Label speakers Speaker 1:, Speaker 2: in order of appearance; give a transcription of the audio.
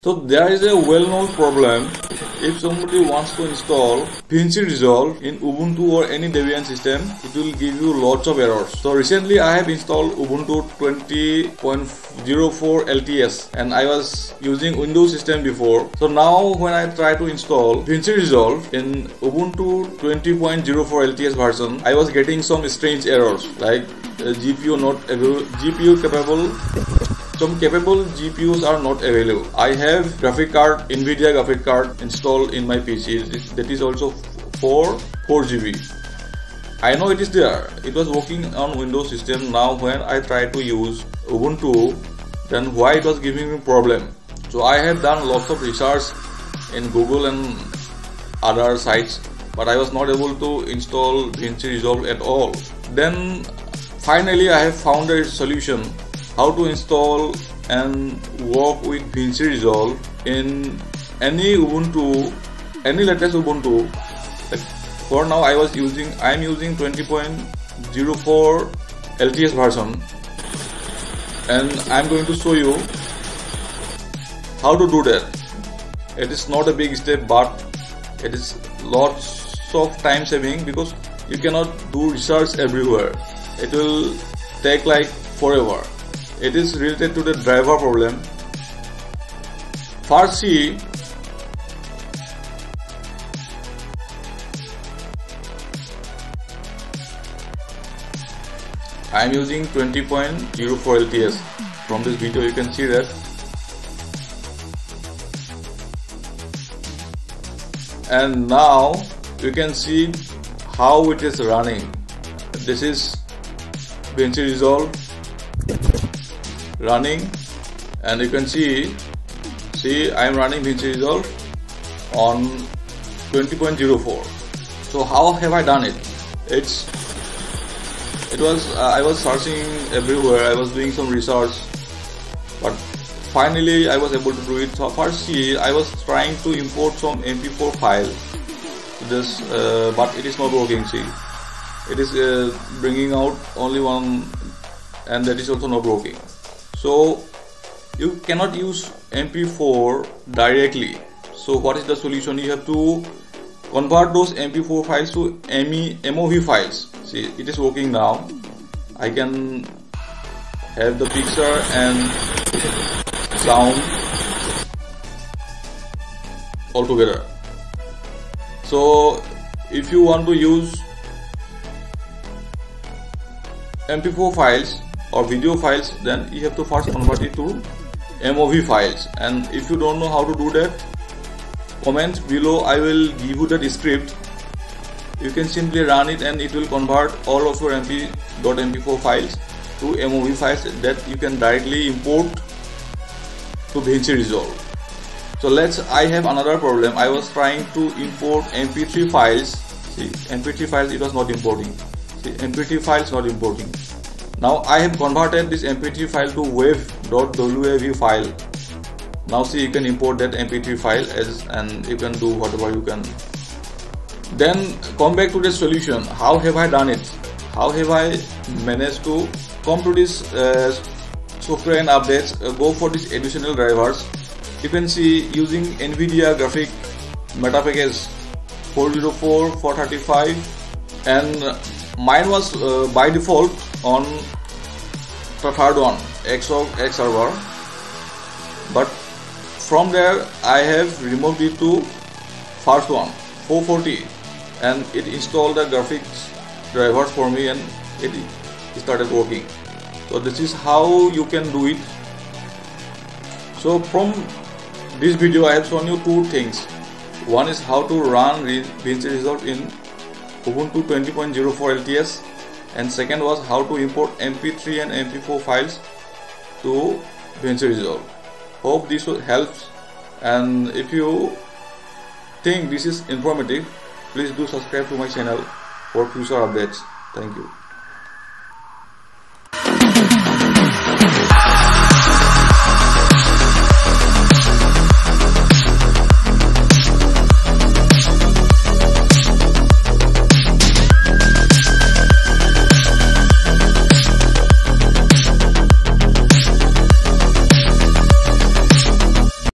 Speaker 1: So there is a well-known problem. If somebody wants to install Vinci Resolve in Ubuntu or any Debian system, it will give you lots of errors. So recently I have installed Ubuntu 20.04 LTS and I was using Windows system before. So now when I try to install Vinci Resolve in Ubuntu 20.04 LTS version, I was getting some strange errors like GPU not available, GPU capable. Some capable GPUs are not available. I have NVIDIA graphic card installed in my PC. That is also 4 GB. I know it is there. It was working on Windows system. Now when I try to use Ubuntu, then why it was giving me problem? So I have done lots of research in Google and other sites, but I was not able to install Vinci Resolve at all. Then finally I have found a solution how to install and work with Vinci Resolve in any Ubuntu, any latest Ubuntu. For now I am using 20.04 LTS version, and I am going to show you how to do that. It is not a big step, but it is lots of time saving because you cannot do research everywhere. It will take like forever. It is related to the driver problem. First see I am using 20.04 LTS. From this video you can see that. And now you can see how it is running. This is Vinci Resolve running, and you can see I am running Vinci Resolve on 20.04. So how have I done it? I was searching everywhere. I was doing some research, but finally I was able to do it. So first see, I was trying to import some MP4 file to this, but it is not working. See, it is bringing out only one, and that is also not working. So you cannot use MP4 directly. So what is the solution? You have to convert those MP4 files to MOV files. See, it is working now. I can have the picture and sound all together. So if you want to use MP4 files or video files, then you have to first convert it to MOV files. And if you don't know how to do that, comment below, I will give you that script. You can simply run it and it will convert all of your MP4 files to MOV files that you can directly import to Vinci Resolve. So I have another problem. I was trying to import MP3 files. See, MP3 files, it was not importing. See, MP3 files not importing. Now I have converted this MP3 file to wave.wav file. Now see, you can import that MP3 file and you can do whatever you can. Then come back to the solution. How have I done it? How have I managed to come to this software and updates? Go for these additional drivers. You can see using NVIDIA graphic meta package 404, 435, and mine was by default on the third one, X server, but from there I have removed it to first one, 440, and it installed the graphics drivers for me and it started working. So this is how you can do it. So from this video I have shown you two things. One is how to run Vinci Resolve in Ubuntu 20.04 LTS, and second was how to import MP3 and MP4 files to Vinci Resolve. Hope this helps, and if you think this is informative, please do subscribe to my channel for future updates. Thank you.